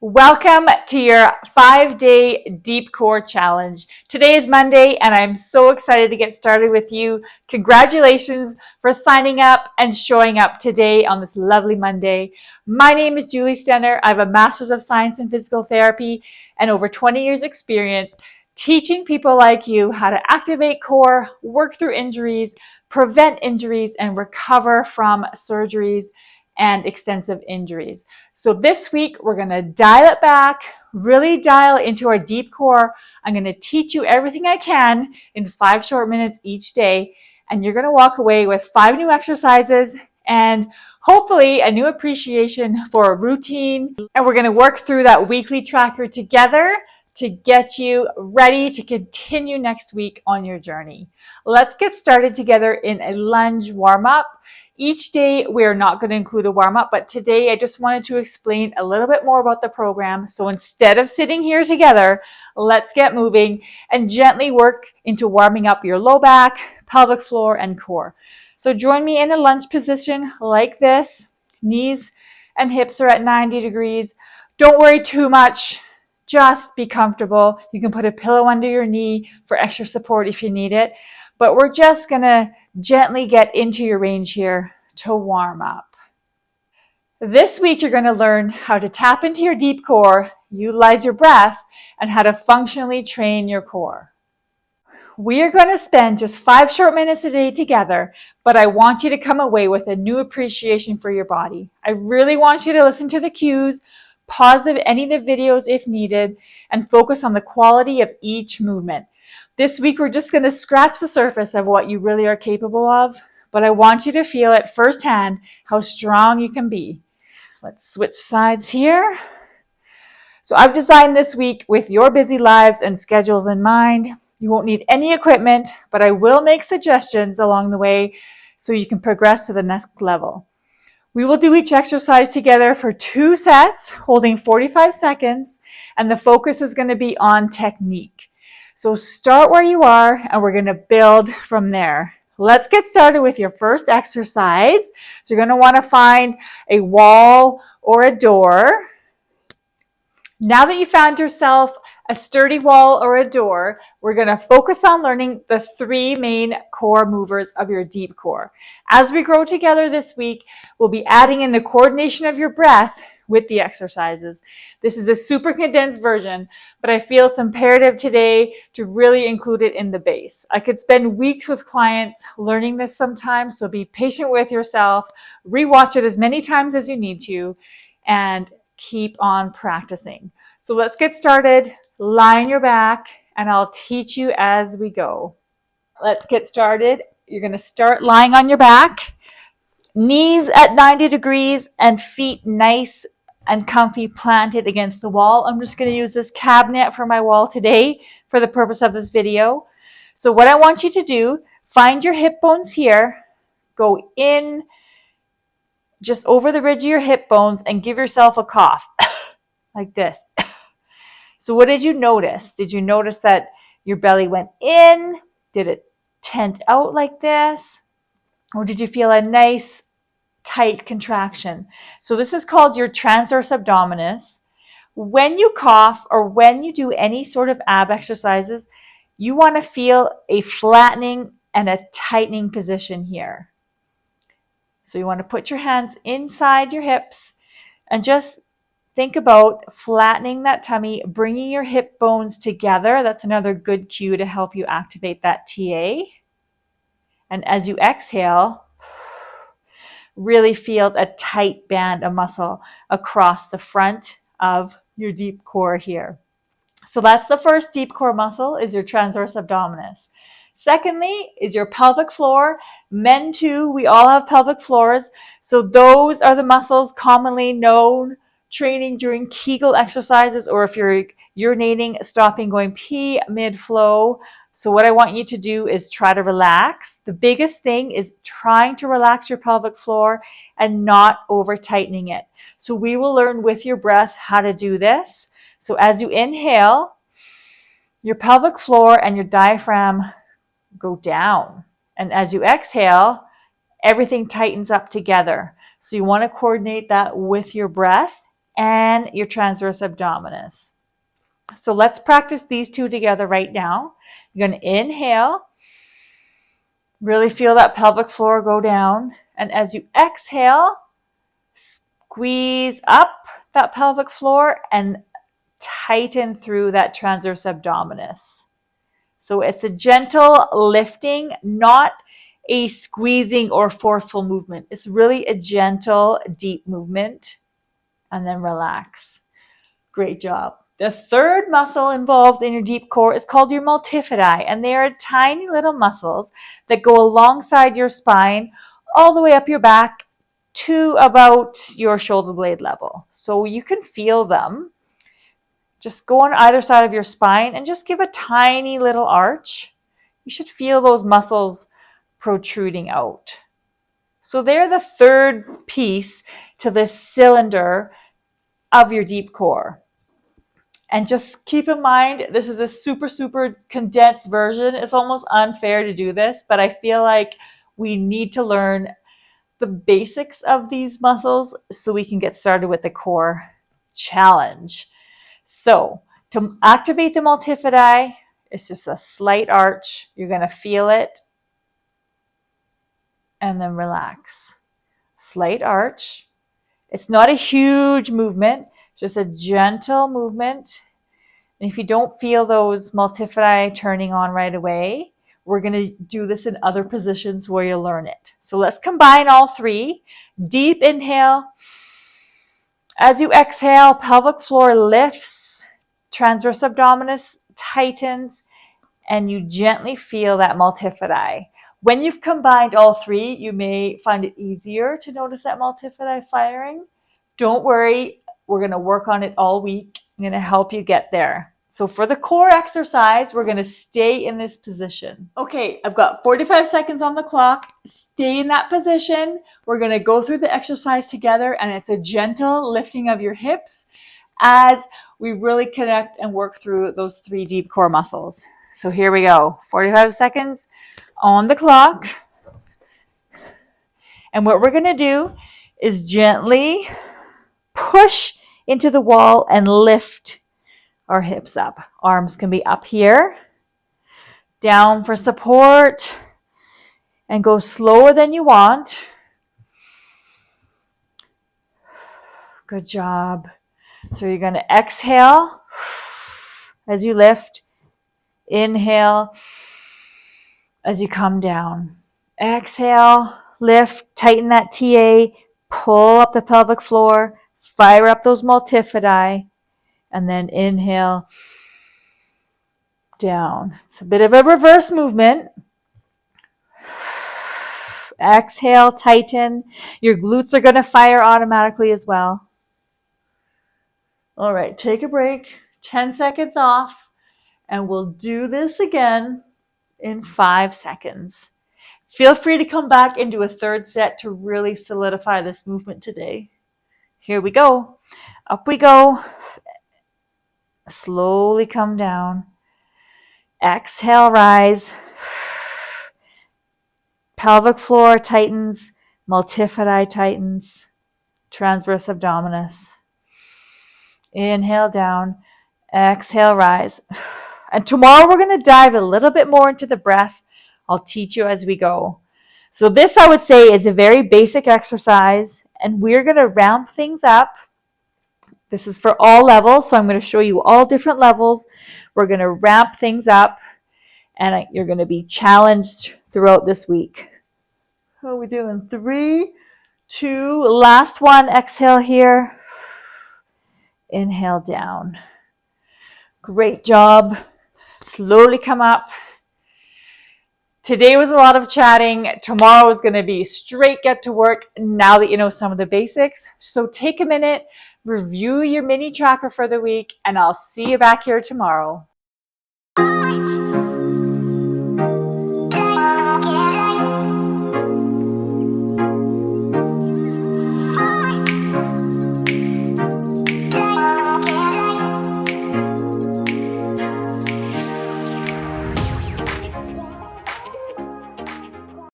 Welcome to your 5-day deep core challenge. Today is Monday and I'm so excited to get started with you. Congratulations for signing up and showing up today on this lovely Monday. My name is Julie Stenner. I have a Master's of Science in Physical Therapy and over 20 years experience teaching people like you how to activate core, work through injuries, prevent injuries, and recover from surgeries and extensive injuries. So this week, we're going to dial it back, really dial into our deep core. I'm going to teach you everything I can in 5 short minutes each day. And you're going to walk away with 5 new exercises and hopefully a new appreciation for a routine. And we're going to work through that weekly tracker together to get you ready to continue next week on your journey. Let's get started together in a lunge warm-up. Each day, we're not going to include a warm-up, but today I just wanted to explain a little bit more about the program. So instead of sitting here together, let's get moving and gently work into warming up your low back, pelvic floor, and core. So join me in a lunge position like this. Knees and hips are at 90 degrees. Don't worry too much. Just be comfortable. You can put a pillow under your knee for extra support if you need it. But we're just going to gently get into your range here to warm up. This week, you're going to learn how to tap into your deep core, utilize your breath, and how to functionally train your core. We are going to spend just 5 short minutes a day together, but I want you to come away with a new appreciation for your body. I really want you to listen to the cues, pause any of the videos if needed, and focus on the quality of each movement. This week, we're just going to scratch the surface of what you really are capable of, but I want you to feel it firsthand how strong you can be. Let's switch sides here. So I've designed this week with your busy lives and schedules in mind. You won't need any equipment, but I will make suggestions along the way so you can progress to the next level. We will do each exercise together for 2 sets, holding 45 seconds, and the focus is going to be on technique. So start where you are, and we're going to build from there. Let's get started with your first exercise. So you're going to want to find a wall or a door. Now that you found yourself a sturdy wall or a door, we're going to focus on learning the 3 main core movers of your deep core. As we grow together this week, we'll be adding in the coordination of your breath with the exercises. This is a super condensed version, but I feel it's imperative today to really include it in the base. I could spend weeks with clients learning this sometimes, so be patient with yourself, rewatch it as many times as you need to, and keep on practicing. So let's get started. Lie on your back, and I'll teach you as we go. Let's get started. You're going to start lying on your back, knees at 90 degrees, and feet nice and comfy planted against the wall. I'm just going to use this cabinet for my wall today for the purpose of this video. So what I want you to do, find your hip bones here, go in just over the ridge of your hip bones and give yourself a cough like this. So what did you notice? Did you notice that your belly went in? Did it tent out like this? Or did you feel a nice tight contraction? So this is called your transverse abdominis. When you cough or when you do any sort of ab exercises, you want to feel a flattening and a tightening position here. So you want to put your hands inside your hips and just think about flattening that tummy, bringing your hip bones together. That's another good cue to help you activate that TA. And as you exhale, really feel a tight band of muscle across the front of your deep core here. So that's the first deep core muscle, is your transverse abdominis. Secondly is your pelvic floor. Men too, we all have pelvic floors. So those are the muscles commonly known training during Kegel exercises, or if you're urinating, stopping, going pee mid-flow. So what I want you to do is try to relax. The biggest thing is trying to relax your pelvic floor and not over tightening it. So we will learn with your breath how to do this. So as you inhale, your pelvic floor and your diaphragm go down. And as you exhale, everything tightens up together. So you want to coordinate that with your breath. and your transverse abdominis. So let's practice these two together right now. You're going to inhale, really feel that pelvic floor go down. And as you exhale, squeeze up that pelvic floor and tighten through that transverse abdominis. So it's a gentle lifting, not a squeezing or forceful movement. It's really a gentle, deep movement. And then relax. Great job. The third muscle involved in your deep core is called your multifidi, and they are tiny little muscles that go alongside your spine all the way up your back to about your shoulder blade level. So you can feel them. Just go on either side of your spine and just give a tiny little arch. You should feel those muscles protruding out. So they're the third piece to this cylinder of your deep core. And just keep in mind, this is a super, super condensed version. It's almost unfair to do this, but I feel like we need to learn the basics of these muscles so we can get started with the core challenge. So to activate the multifidi, it's just a slight arch. You're going to feel it and then relax. Slight arch. It's not a huge movement, just a gentle movement. And if you don't feel those multifidi turning on right away, we're going to do this in other positions where you'll learn it. So let's combine all three. Deep inhale. As you exhale, pelvic floor lifts, transverse abdominis tightens, and you gently feel that multifidi. When you've combined all three, you may find it easier to notice that multifidi firing. Don't worry, we're going to work on it all week. I'm going to help you get there. So for the core exercise, we're going to stay in this position. Okay, I've got 45 seconds on the clock. Stay in that position. We're going to go through the exercise together, and it's a gentle lifting of your hips as we really connect and work through those three deep core muscles. So here we go. 45 seconds on the clock. And what we're going to do is gently push into the wall and lift our hips up. Arms can be up here, down for support, and go slower than you want. Good job. So you're going to exhale as you lift. Inhale as you come down. Exhale, lift, tighten that TA, pull up the pelvic floor, fire up those multifidi, and then inhale, down. It's a bit of a reverse movement. Exhale, tighten. Your glutes are going to fire automatically as well. All right, take a break, 10 seconds off, and we'll do this again in 5 seconds. Feel free to come back and do a third set to really solidify this movement today. Here we go. Up we go. Slowly come down. Exhale, rise. Pelvic floor tightens. Multifidi tightens. Transverse abdominis. Inhale down. Exhale, rise. And tomorrow we're going to dive a little bit more into the breath. I'll teach you as we go. So this, I would say, is a very basic exercise, and we're going to ramp things up. This is for all levels, so I'm going to show you all different levels. We're going to ramp things up, and you're going to be challenged throughout this week. How are we doing? 3, 2, last one. Exhale here. Inhale down. Great job. Slowly come up. Today was a lot of chatting. Tomorrow is going to be straight get to work now that you know some of the basics. So take a minute, review your mini tracker for the week, and I'll see you back here tomorrow.